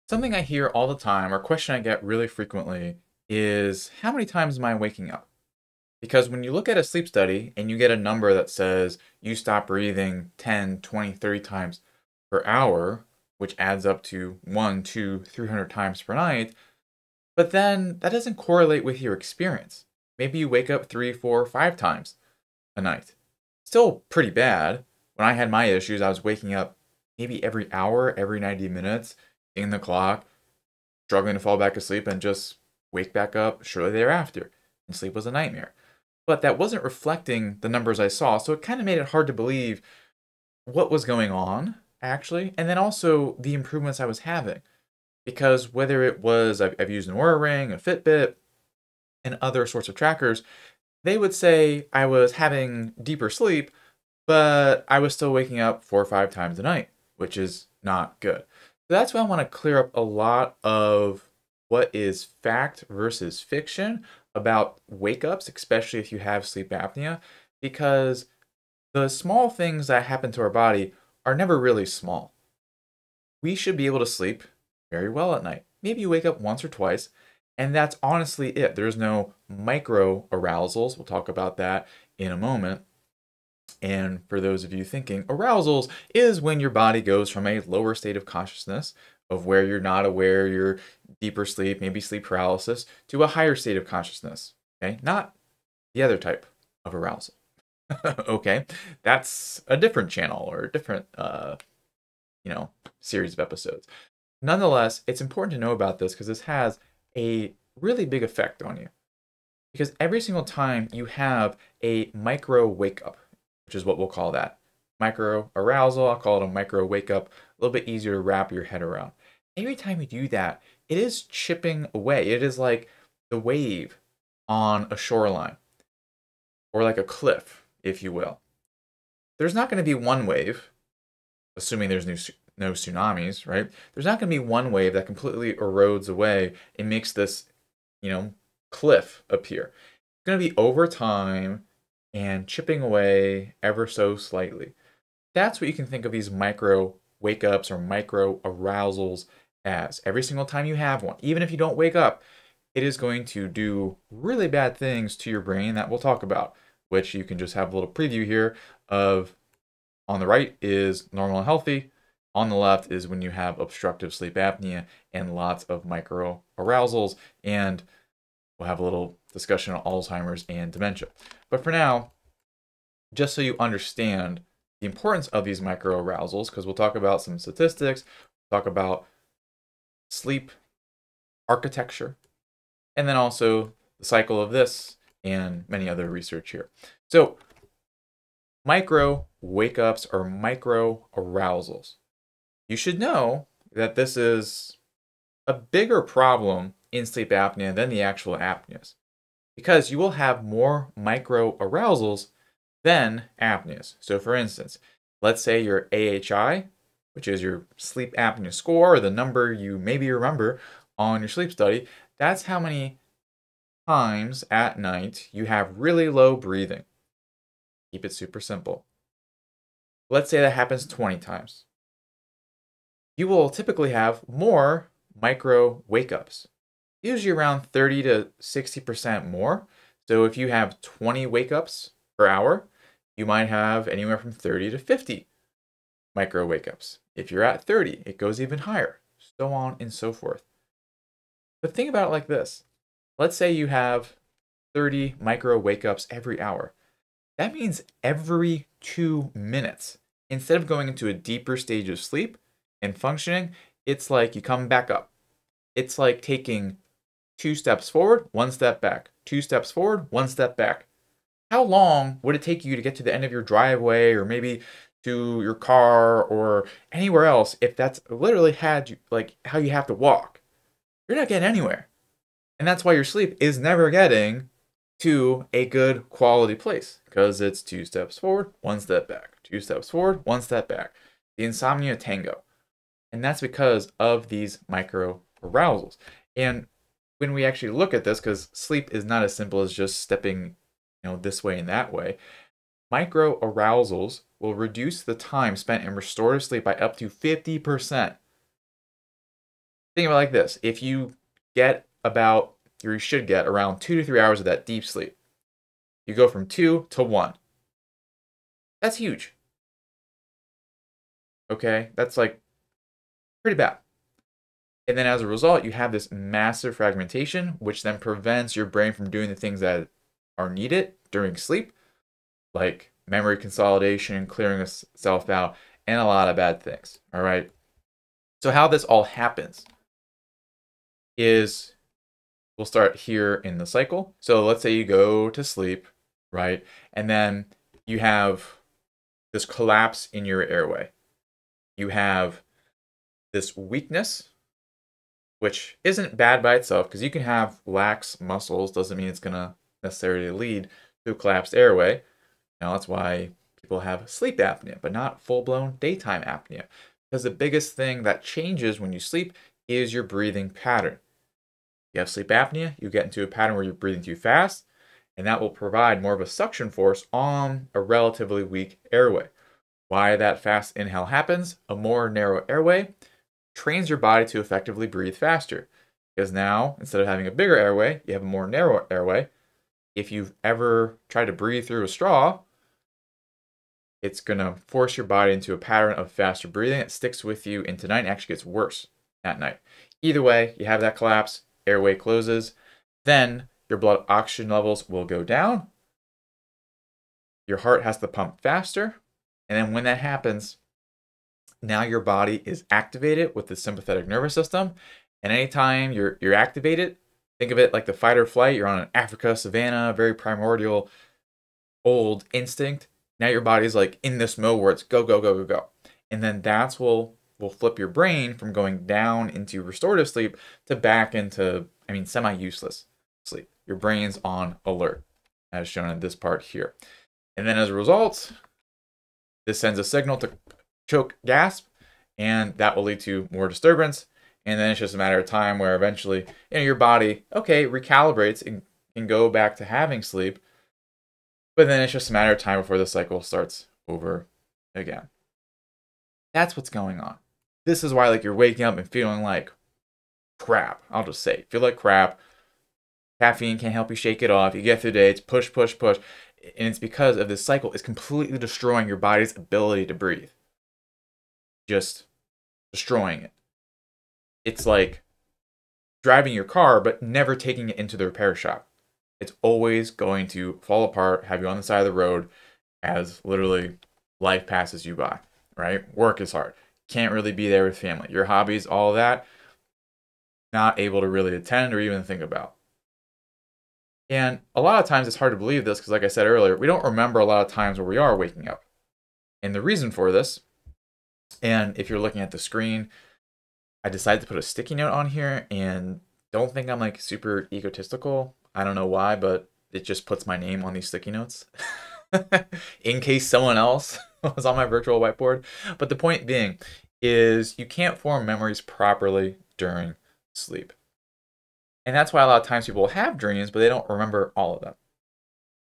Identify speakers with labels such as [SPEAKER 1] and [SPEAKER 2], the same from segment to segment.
[SPEAKER 1] Something I hear all the time, or a question I get really frequently, is how many times am I waking up? Because when you look at a sleep study and you get a number that says you stop breathing 10, 20, 30 times per hour, which adds up to 1, 2, 300 times per night, but then that doesn't correlate with your experience. Maybe you wake up 3, 4, 5 times a night. Still pretty bad. When I had my issues, I was waking up maybe every hour, every 90 minutes, in the clock, struggling to fall back asleep and just wake back up shortly thereafter. And sleep was a nightmare. But that wasn't reflecting the numbers I saw, so it kind of made it hard to believe what was going on, actually, and then also the improvements I was having. Because whether it was, I've used an Aura Ring, a Fitbit, and other sorts of trackers, they would say I was having deeper sleep, but I was still waking up 4 or 5 times a night, which is not good. So that's why I want to clear up a lot of what is fact versus fiction about wake ups, especially if you have sleep apnea, because the small things that happen to our body are never really small. We should be able to sleep very well at night. Maybe you wake up once or twice, and that's honestly it. There's no micro arousals. We'll talk about that in a moment. And for those of you thinking, arousals is when your body goes from a lower state of consciousness, of where you're not aware, you're deeper sleep, maybe sleep paralysis, to a higher state of consciousness. Okay, not the other type of arousal. Okay, that's a different channel or a different, series of episodes. Nonetheless, it's important to know about this because this has a really big effect on you. Because every single time you have a micro wake up, which is what we'll call that micro arousal, I'll call it a micro wake up, a little bit easier to wrap your head around. Every time you do that, it is chipping away. It is like the wave on a shoreline or like a cliff, if you will. There's not going to be one wave, assuming there's no tsunamis, right? There's not going to be one wave that completely erodes away and makes this, you know, cliff appear. It's going to be over time and chipping away ever so slightly. That's what you can think of these micro wake ups or micro arousals as. Every single time you have one, even if you don't wake up, it is going to do really bad things to your brain that we'll talk about, which you can just have a little preview here of. On the right is normal and healthy. On the left is when you have obstructive sleep apnea and lots of micro arousals. And we'll have a little discussion on Alzheimer's and dementia. But for now, just so you understand the importance of these micro arousals, because we'll talk about some statistics, talk about sleep architecture, and then also the cycle of this and many other research here. So micro wake ups or micro arousals. You should know that this is a bigger problem in sleep apnea than the actual apneas because you will have more micro arousals than apneas. So, for instance, let's say your AHI, which is your sleep apnea score, or the number you maybe remember on your sleep study, that's how many times at night you have really low breathing. Keep it super simple. Let's say that happens 20 times. You will typically have more micro wake ups, usually around 30 to 60% more. So if you have 20 wake ups per hour, you might have anywhere from 30 to 50 micro wake ups. If you're at 30, it goes even higher, so on and so forth. But think about it like this. Let's say you have 30 micro wake ups every hour. That means every 2 minutes, instead of going into a deeper stage of sleep and functioning, it's like you come back up. It's like taking 2 steps forward, 1 step back, 2 steps forward, 1 step back. How long would it take you to get to the end of your driveway or maybe to your car or anywhere else if that's literally had you, like how you have to walk? You're not getting anywhere. And that's why your sleep is never getting to a good quality place because it's 2 steps forward, 1 step back, 2 steps forward, 1 step back. The insomnia tango. And that's because of these micro arousals. And when we actually look at this, because sleep is not as simple as just stepping, this way and that way, micro arousals will reduce the time spent in restorative sleep by up to 50%. Think of it like this. If you get about, or you should get around 2 to 3 hours of that deep sleep, you go from 2 to 1. That's huge. Okay? That's like pretty bad. And then as a result, you have this massive fragmentation, which then prevents your brain from doing the things that are needed during sleep, like memory consolidation, clearing itself out, and a lot of bad things. All right. So, how this all happens is we'll start here in the cycle. So, let's say you go to sleep, right? And then you have this collapse in your airway. You have this weakness, which isn't bad by itself because you can have lax muscles, doesn't mean it's going to necessarily lead to a collapsed airway. Now, that's why people have sleep apnea, but not full-blown daytime apnea. Because the biggest thing that changes when you sleep is your breathing pattern. You have sleep apnea, you get into a pattern where you're breathing too fast, and that will provide more of a suction force on a relatively weak airway. Why that fast inhale happens, a more narrow airway trains your body to effectively breathe faster. Because now, instead of having a bigger airway, you have a more narrow airway. If you've ever tried to breathe through a straw, it's going to force your body into a pattern of faster breathing. It sticks with you into night and actually gets worse at night. Either way, you have that collapse, airway closes, then your blood oxygen levels will go down. Your heart has to pump faster. And then when that happens, now your body is activated with the sympathetic nervous system. And anytime you're activated, think of it like the fight or flight. You're on an Africa savanna, very primordial, old instinct. Now your body's like in this mode where it's go, go, go, go, go. And then that's will flip your brain from going down into restorative sleep to back into, semi-useless sleep. Your brain's on alert, as shown in this part here. And then as a result, this sends a signal to choke, gasp, and that will lead to more disturbance. And then it's just a matter of time where eventually, your body, recalibrates and can go back to having sleep. But then it's just a matter of time before the cycle starts over again. That's what's going on. This is why you're waking up and feeling like crap. I'll just say, feel like crap. Caffeine can't help you shake it off. You get through the day, it's push, push, push. And it's because of this cycle is completely destroying your body's ability to breathe. Just destroying it. It's like driving your car, but never taking it into the repair shop. It's always going to fall apart, have you on the side of the road as literally life passes you by, right? Work is hard. Can't really be there with family. Your hobbies, all that, not able to really attend or even think about. And a lot of times it's hard to believe this because, like I said earlier, we don't remember a lot of times where we are waking up. And the reason for this, and if you're looking at the screen, I decided to put a sticky note on here, and don't think I'm like super egotistical. I don't know why, but it just puts my name on these sticky notes in case someone else was on my virtual whiteboard. But the point being is you can't form memories properly during sleep. And that's why a lot of times people have dreams, but they don't remember all of them.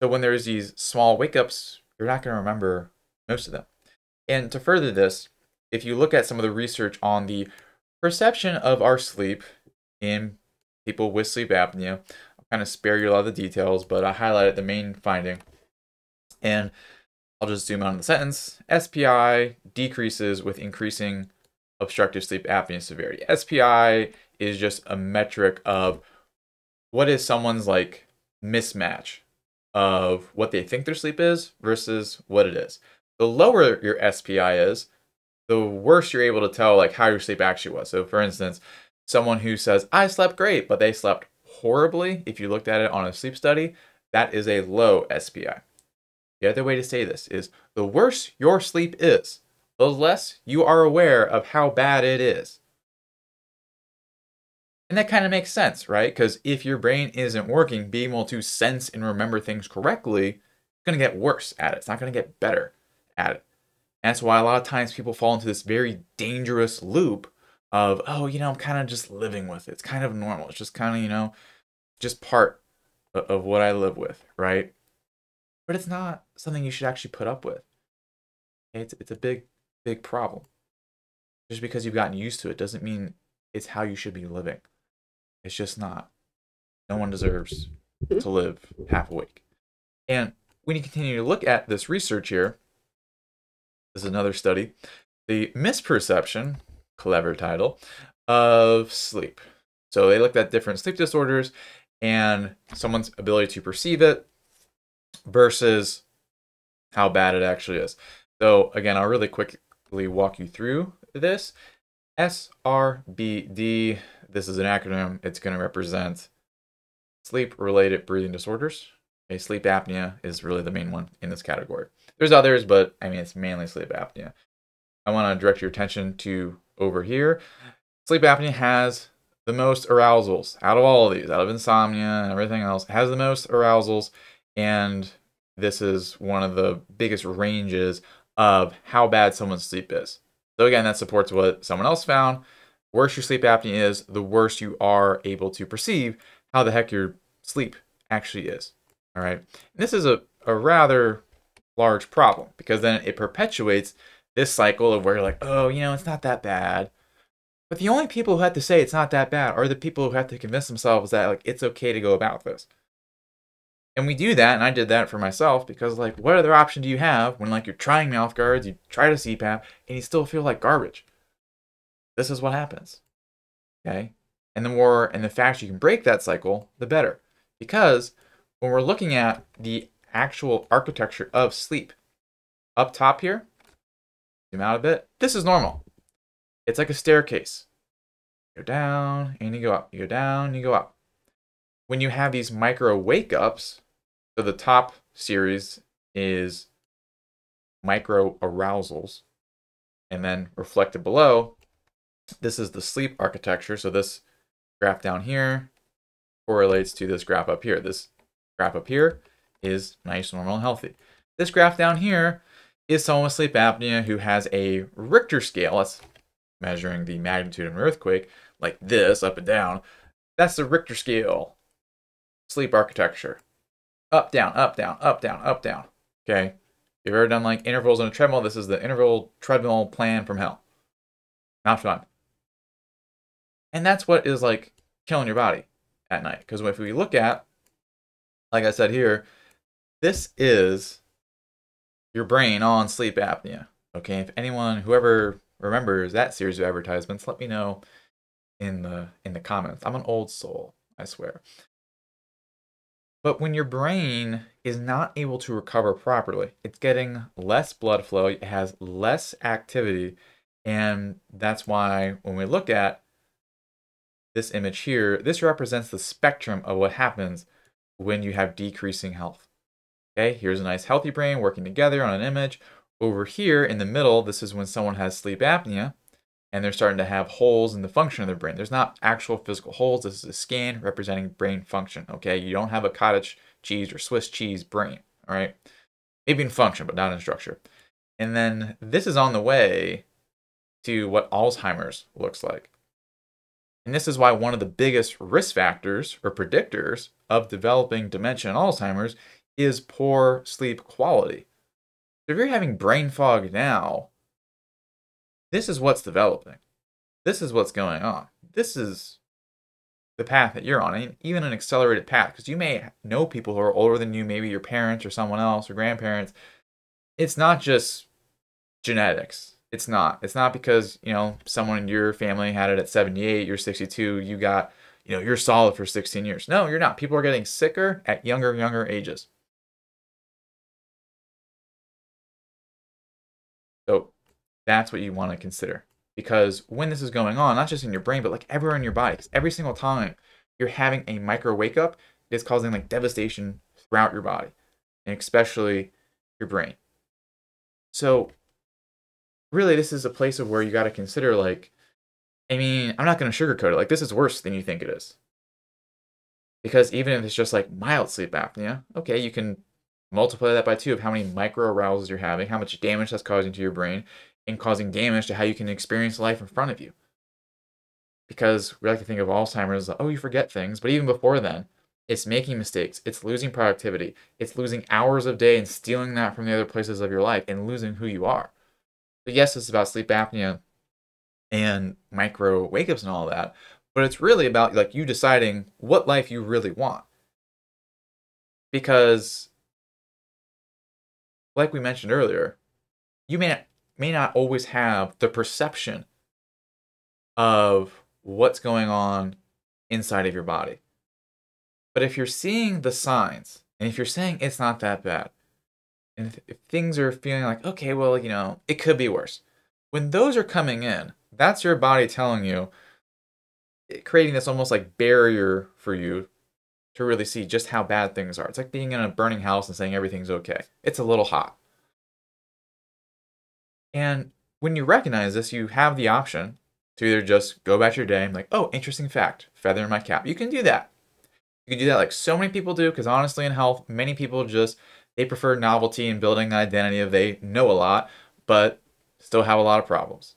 [SPEAKER 1] So when there's these small wake-ups, you're not going to remember most of them. And to further this, if you look at some of the research on the perception of our sleep in people with sleep apnea, I'll kind of spare you a lot of the details, but I highlighted the main finding. And I'll just zoom out on the sentence. SPI decreases with increasing obstructive sleep apnea severity. SPI is just a metric of what is someone's like mismatch of what they think their sleep is versus what it is. The lower your SPI is, the worse you're able to tell like how your sleep actually was. So for instance, someone who says, I slept great, but they slept horribly, if you looked at it on a sleep study, that is a low SPI. The other way to say this is the worse your sleep is, the less you are aware of how bad it is. And that kind of makes sense, right? Because if your brain isn't working, being able to sense and remember things correctly, it's going to get worse at it. It's not going to get better at it. And that's why a lot of times people fall into this very dangerous loop of, I'm kind of just living with it. It's kind of normal. It's just kind of, just part of what I live with, right? But it's not something you should actually put up with. Okay? It's a big, big problem. Just because you've gotten used to it doesn't mean it's how you should be living. It's just not. No one deserves to live half awake. And when you continue to look at this research here, this is another study, the misperception, clever title, of sleep. So they looked at different sleep disorders and someone's ability to perceive it versus how bad it actually is. So again, I'll really quickly walk you through this. SRBD, this is an acronym. It's going to represent sleep-related breathing disorders. Okay, sleep apnea is really the main one in this category. There's others, but I mean, it's mainly sleep apnea. I want to direct your attention to over here. Sleep apnea has the most arousals out of all of these, out of insomnia and everything else, has the most arousals, and this is one of the biggest ranges of how bad someone's sleep is. So again, that supports what someone else found. The worse your sleep apnea is, the worse you are able to perceive how the heck your sleep actually is. All right. And this is a rather large problem because then it perpetuates this cycle of where you're like, oh, you know, it's not that bad. But the only people who have to say it's not that bad are the people who have to convince themselves that like it's okay to go about this. And we do that, and I did that for myself because like, what other option do you have when like you're trying mouth guards, you try to CPAP, and you still feel like garbage? This is what happens. Okay? And the more and the faster you can break that cycle, the better. Because when we're looking at the actual architecture of sleep, up top here, zoom out a bit, this is normal. It's like a staircase. You go down and you go up. You go down and you go up. When you have these micro wake-ups, so the top series is micro arousals, and then reflected below, this is the sleep architecture. So this graph down here correlates to this graph up here. This graph up here is nice, normal, and healthy. This graph down here is someone with sleep apnea who has a Richter scale. That's measuring the magnitude of an earthquake, like this, up and down. That's the Richter scale sleep architecture. Up, down, up, down, up, down, up, down. Okay? If you've ever done like intervals on a treadmill, this is the interval treadmill plan from hell. Not fun. And that's what is like killing your body at night. Because if we look at, like I said here, this is your brain on sleep apnea. Okay? If anyone, whoever remembers that series of advertisements, let me know in the comments. I'm an old soul, I swear. But when your brain is not able to recover properly, it's getting less blood flow, it has less activity, and that's why when we look at this image here, this represents the spectrum of what happens when you have decreasing health. Okay, here's a nice healthy brain working together on an image. Over here in the middle, this is when someone has sleep apnea and they're starting to have holes in the function of their brain. There's not actual physical holes. This is a scan representing brain function, okay? You don't have a cottage cheese or Swiss cheese brain, all right? Maybe in function, but not in structure. And then this is on the way to what Alzheimer's looks like. And this is why one of the biggest risk factors or predictors of developing dementia and Alzheimer's is poor sleep quality. If you're having brain fog now, this is what's developing. This is what's going on. This is the path that you're on, and even an accelerated path, because you may know people who are older than you, maybe your parents or someone else or grandparents. It's not just genetics. It's not. It's not because, you know, someone in your family had it at 78, you're 62, you got, you know, you're solid for 16 years. No, you're not. People are getting sicker at younger and younger ages. So that's what you want to consider. Because when this is going on, not just in your brain, but like everywhere in your body, 'cause every single time you're having a micro wake up, it's causing like devastation throughout your body, and especially your brain. So really, this is a place of where you got to consider, like, I mean, I'm not going to sugarcoat it. Like, this is worse than you think it is. Because even if it's just like mild sleep apnea, okay, you can multiply that by 2 of how many micro arousals you're having, how much damage that's causing to your brain, and causing damage to how you can experience life in front of you. Because we like to think of Alzheimer's, oh, you forget things, but even before then, it's making mistakes, it's losing productivity, it's losing hours of day and stealing that from the other places of your life and losing who you are. So yes, it's about sleep apnea and micro wake ups and all that. But it's really about like you deciding what life you really want. Because, like we mentioned earlier, you may not always have the perception of what's going on inside of your body. But if you're seeing the signs, and if you're saying it's not that bad, and if things are feeling like, okay, well, it could be worse. When those are coming in, that's your body telling you, creating this almost like barrier for you to really see just how bad things are. It's like being in a burning house and saying everything's okay. It's a little hot. And when you recognize this, you have the option to either just go about your day and be like, oh, interesting fact, feather in my cap. You can do that. You can do that like so many people do, because honestly in health, many people they prefer novelty and building an identity of they know a lot, but still have a lot of problems.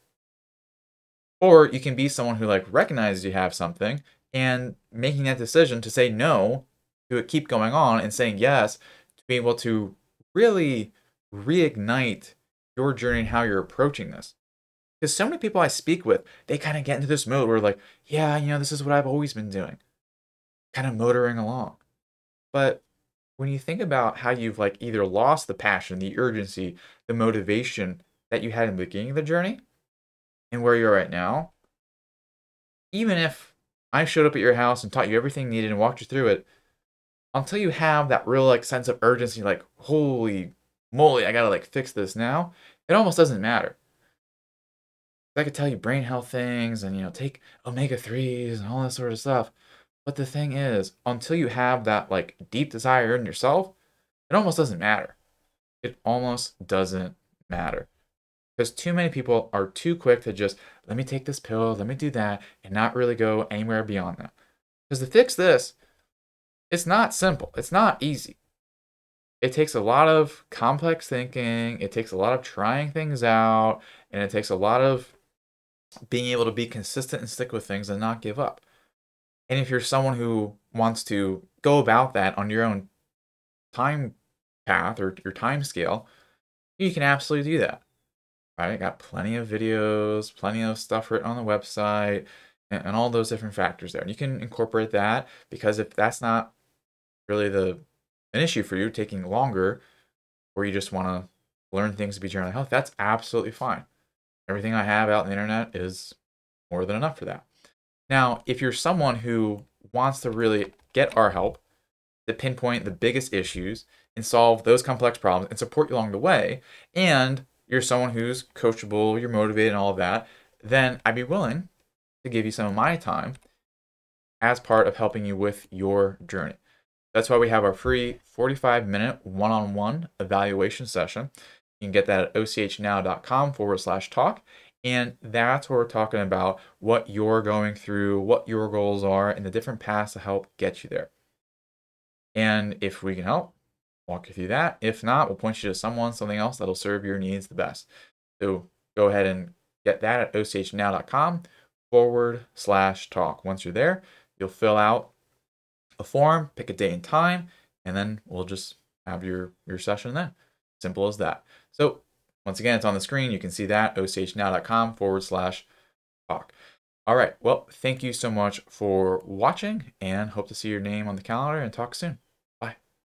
[SPEAKER 1] Or you can be someone who like recognizes you have something and making that decision to say no to it keep going on and saying yes to be able to really reignite your journey and how you're approaching this. Because so many people I speak with, they kind of get into this mode where like, yeah, this is what I've always been doing, kind of motoring along. But when you think about how you've like either lost the passion, the urgency, the motivation that you had in the beginning of the journey and where you're right now, even if I showed up at your house and taught you everything needed and walked you through it, until you have that real like sense of urgency, like, holy moly, I gotta like fix this now, it almost doesn't matter. I could tell you brain health things and take omega-3s and all that sort of stuff. But the thing is, until you have that like deep desire in yourself, it almost doesn't matter. It almost doesn't matter. Because too many people are too quick to just, let me take this pill, let me do that, and not really go anywhere beyond that. Because to fix this, it's not simple. It's not easy. It takes a lot of complex thinking. It takes a lot of trying things out. And it takes a lot of being able to be consistent and stick with things and not give up. And if you're someone who wants to go about that on your own time path or your time scale, you can absolutely do that. Right? Got plenty of videos, plenty of stuff written on the website, and all those different factors there. And you can incorporate that, because if that's not really an issue for you, taking longer, or you just want to learn things to be general health, that's absolutely fine. Everything I have out on the internet is more than enough for that. Now, if you're someone who wants to really get our help to pinpoint the biggest issues and solve those complex problems and support you along the way, and you're someone who's coachable, you're motivated and all of that, then I'd be willing to give you some of my time as part of helping you with your journey. That's why we have our free 45-minute one-on-one evaluation session. You can get that at ochnow.com/talk. And that's where we're talking about what you're going through, what your goals are, and the different paths to help get you there. And if we can help, walk you through that. If not, we'll point you to something else that'll serve your needs the best. So go ahead and get that at ochnow.com/talk. Once you're there, you'll fill out a form, pick a date and time, and then we'll just have your session then. Simple as that. So once again, it's on the screen. You can see that, ochnow.com/talk. All right. Well, thank you so much for watching, and hope to see your name on the calendar and talk soon.